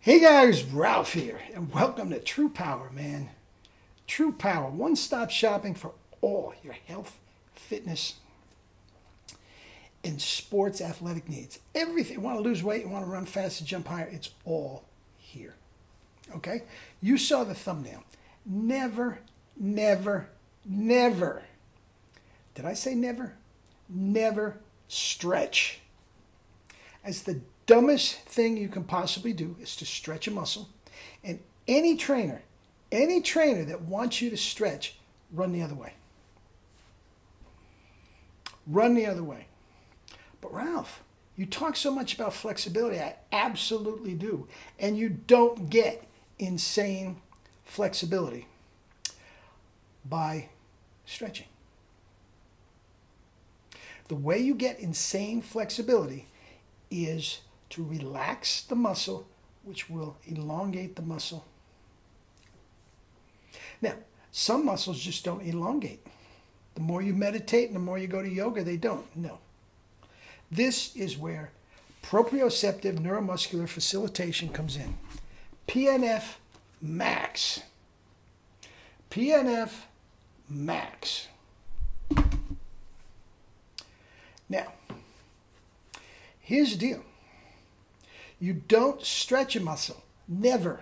Hey guys, Ralph here, and welcome to True Power, man. True Power, one-stop shopping for all your health, fitness, and sports athletic needs. Everything. You want to lose weight, you want to run faster, jump higher, it's all here. Okay? You saw the thumbnail. Never, never, never. Did I say never? Never stretch. As the dumbest thing you can possibly do is to stretch a muscle. And any trainer that wants you to stretch, run the other way. Run the other way. But Ralph, you talk so much about flexibility. I absolutely do. And you don't get insane flexibility by stretching. The way you get insane flexibility is to relax the muscle, which will elongate the muscle. Now, some muscles just don't elongate. The more you meditate and the more you go to yoga, they don't. No. This is where proprioceptive neuromuscular facilitation comes in. PNF max. PNF max. Now, here's the deal. You don't stretch a muscle. Never.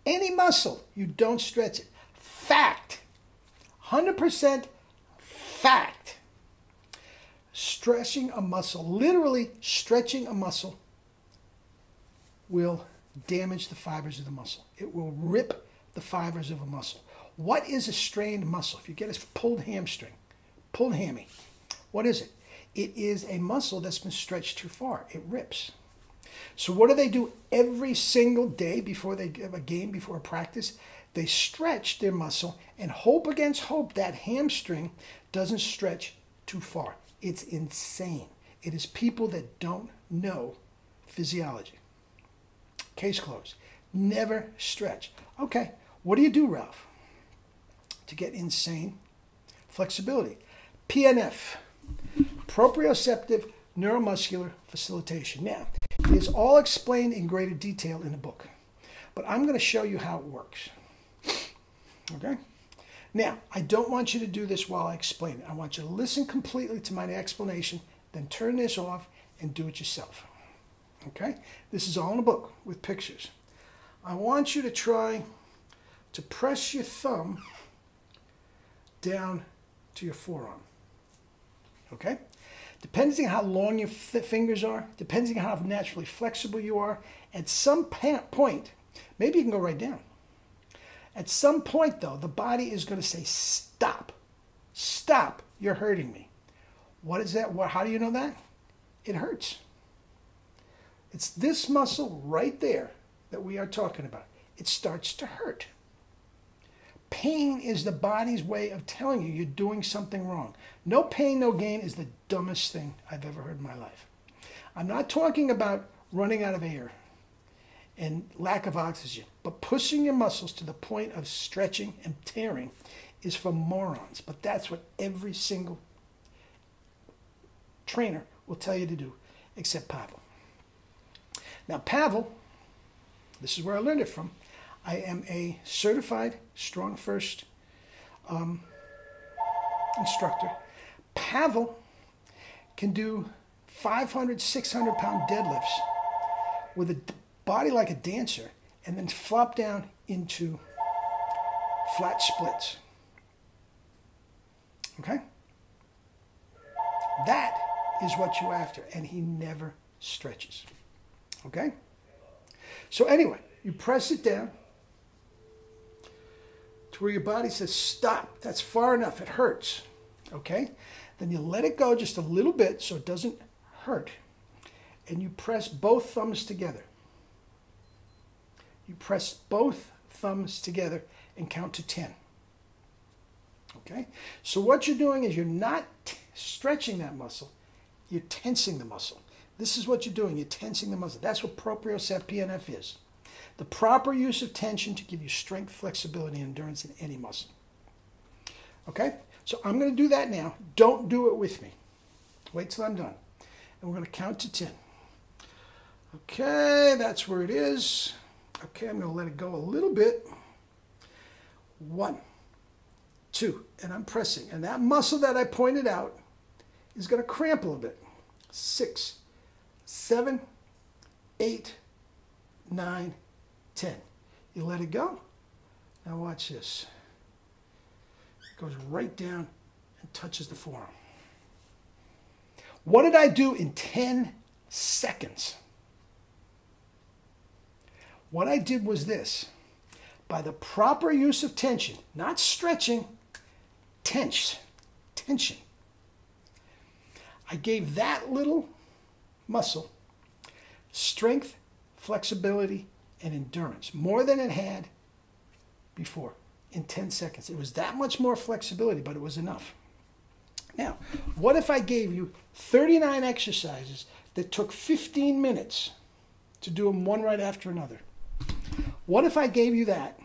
Any muscle, you don't stretch it. Fact. 100% fact. Stretching a muscle, literally stretching a muscle, will damage the fibers of the muscle. It will rip the fibers of a muscle. What is a strained muscle? If you get a pulled hamstring, pulled hammy, what is it? It is a muscle that's been stretched too far. It rips. So what do they do every single day before they give a game, before a practice? They stretch their muscle and hope against hope that hamstring doesn't stretch too far. It's insane. It is people that don't know physiology. Case closed. Never stretch. Okay, what do you do, Ralph, to get insane flexibility? PNF. Proprioceptive neuromuscular facilitation. Now, it is all explained in greater detail in the book, but I'm going to show you how it works. Okay? Now, I don't want you to do this while I explain it. I want you to listen completely to my explanation, then turn this off and do it yourself. Okay? This is all in the book with pictures. I want you to try to press your thumb down to your forearm. Okay? Depending on how long your fingers are, depending on how naturally flexible you are, at some point, maybe you can go right down. At some point, though, the body is going to say, stop. Stop. You're hurting me. What is that? How do you know that? It hurts. It's this muscle right there that we are talking about. It starts to hurt. Pain is the body's way of telling you you're doing something wrong. No pain, no gain is the dumbest thing I've ever heard in my life. I'm not talking about running out of air and lack of oxygen, but pushing your muscles to the point of stretching and tearing is for morons. But that's what every single trainer will tell you to do, except Pavel. Now, Pavel, this is where I learned it from. I am a certified Strong First instructor. Pavel can do 500, 600-pound deadlifts with a body like a dancer and then flop down into flat splits. Okay? That is what you're after, and he never stretches. Okay? So anyway, you press it down to where your body says, stop. That's far enough. It hurts. Okay? Then you let it go just a little bit so it doesn't hurt. And you press both thumbs together. You press both thumbs together and count to 10. Okay? So what you're doing is you're not stretching that muscle. You're tensing the muscle. This is what you're doing. You're tensing the muscle. That's what proprioceptive PNF is. The proper use of tension to give you strength, flexibility, and endurance in any muscle. Okay? So I'm going to do that now. Don't do it with me. Wait till I'm done. And we're going to count to 10. Okay, that's where it is. Okay, I'm going to let it go a little bit. 1, 2, and I'm pressing. And that muscle that I pointed out is going to cramp a little bit. 6, 7, 8, 9, 10. You let it go. Now watch this. It goes right down and touches the forearm. What did I do in 10 seconds? What I did was this. By the proper use of tension, not stretching, tension. I gave that little muscle strength, flexibility, and endurance, more than it had before in 10 seconds. It was that much more flexibility, but it was enough. Now, what if I gave you 39 exercises that took 15 minutes to do them one right after another? What if I gave you that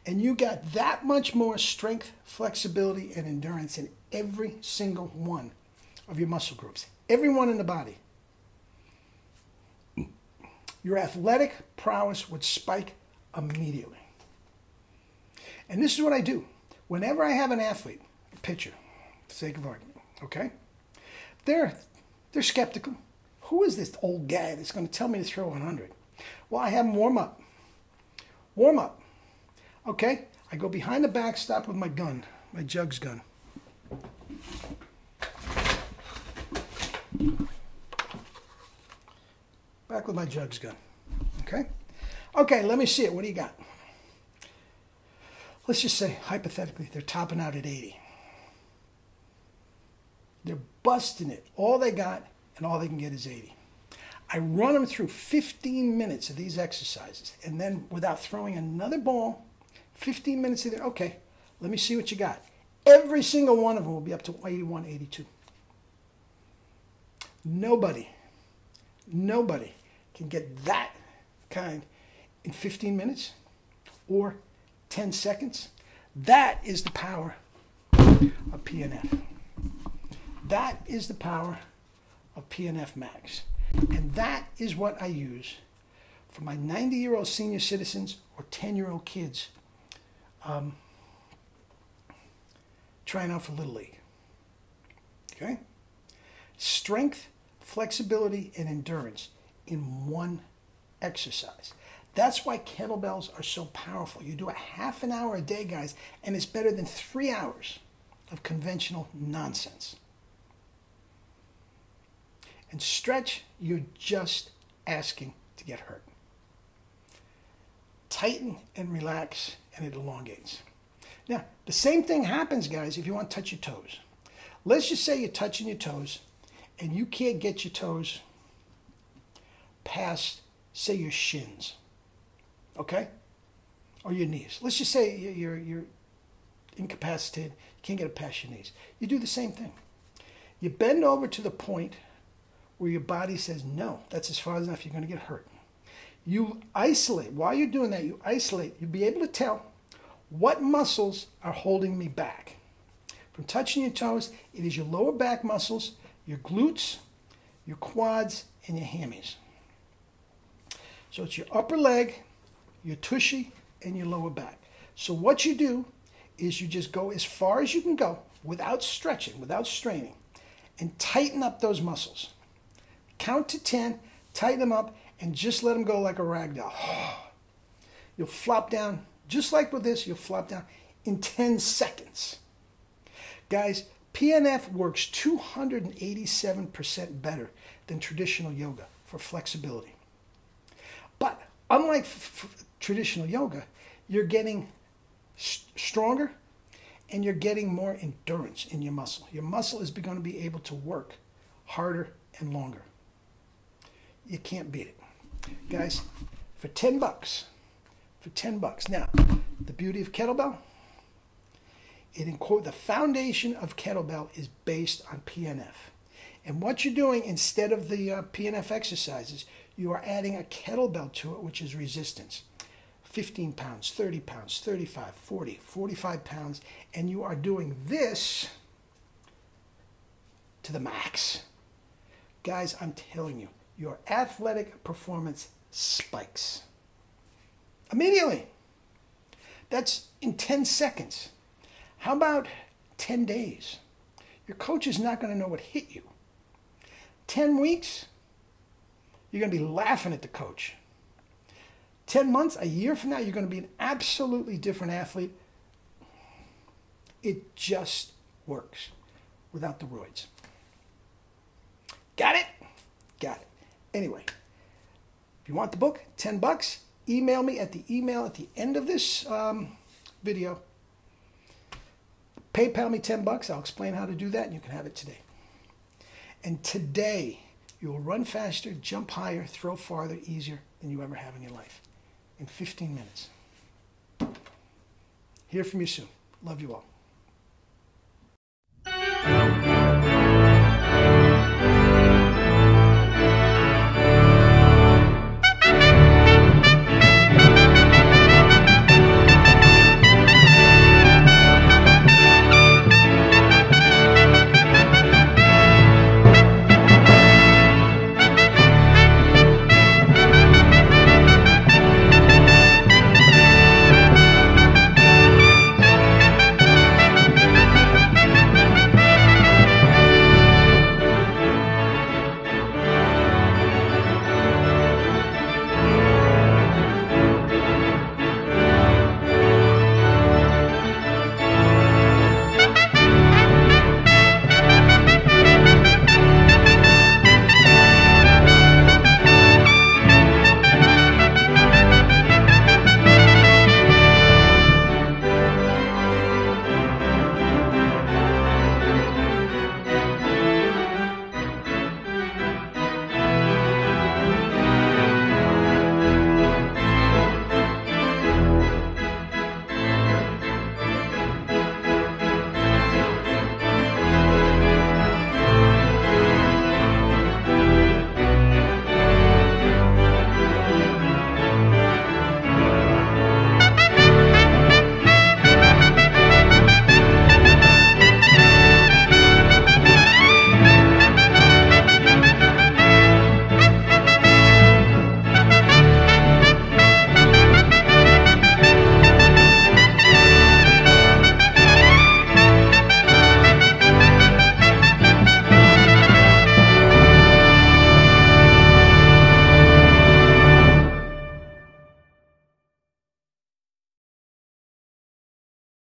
and you got that much more strength, flexibility, and endurance in every single one of your muscle groups, every one in the body? Your athletic prowess would spike immediately. And this is what I do. Whenever I have an athlete, a pitcher, for the sake of argument, okay? They're skeptical. Who is this old guy that's going to tell me to throw 100? Well, I have them warm up. Warm up. Okay? I go behind the backstop with my gun, my jugs gun. Back with my jugs gun. Okay? Okay, let me see it. What do you got? Let's just say, hypothetically, they're topping out at 80. They're busting it. All they got and all they can get is 80. I run them through 15 minutes of these exercises, and then without throwing another ball, 15 minutes of there, okay, let me see what you got. Every single one of them will be up to 81, 82. Nobody can get that kind in 15 minutes or 10 seconds. That is the power of PNF. That is the power of PNF Max. And that is what I use for my 90-year-old senior citizens or 10-year-old kids trying out for Little League. Okay? Strength, flexibility, and endurance in one exercise. That's why kettlebells are so powerful. You do a half an hour a day, guys, and it's better than 3 hours of conventional nonsense. And stretch, you're just asking to get hurt. Tighten and relax, and it elongates. Now, the same thing happens, guys, if you want to touch your toes. Let's just say you're touching your toes, and you can't get your toes past, say, your shins. Okay? Or your knees. Let's just say you're incapacitated, you can't get it past your knees. You do the same thing. You bend over to the point where your body says, no, that's as far enough, you're going to get hurt. You isolate. While you're doing that, you isolate. You'll be able to tell what muscles are holding me back. From touching your toes, it is your lower back muscles, your glutes, your quads, and your hammies. So it's your upper leg, your tushy, and your lower back. So what you do is you just go as far as you can go without stretching, without straining, and tighten up those muscles. Count to 10, tighten them up, and just let them go like a rag doll. You'll flop down, just like with this, you'll flop down in 10 seconds. Guys, PNF works 287% better than traditional yoga for flexibility. But unlike traditional yoga, you're getting stronger and you're getting more endurance in your muscle. Your muscle is going to be able to work harder and longer. You can't beat it. Guys, for 10 bucks, Now, the beauty of kettlebell, the foundation of kettlebell is based on PNF. And what you're doing instead of the PNF exercises, you are adding a kettlebell to it, which is resistance. 15 pounds, 30 pounds, 35, 40, 45 pounds, and you are doing this to the max. Guys, I'm telling you, your athletic performance spikes. Immediately. That's in 10 seconds. How about 10 days? Your coach is not going to know what hit you. 10 weeks, you're going to be laughing at the coach. 10 months, a year from now, you're going to be an absolutely different athlete. It just works without the roids. Got it? Got it. Anyway, if you want the book, $10, email me at the email at the end of this video. PayPal me $10. I'll explain how to do that, and you can have it today. And today, you will run faster, jump higher, throw farther, easier than you ever have in your life. In 15 minutes. Hear from you soon. Love you all.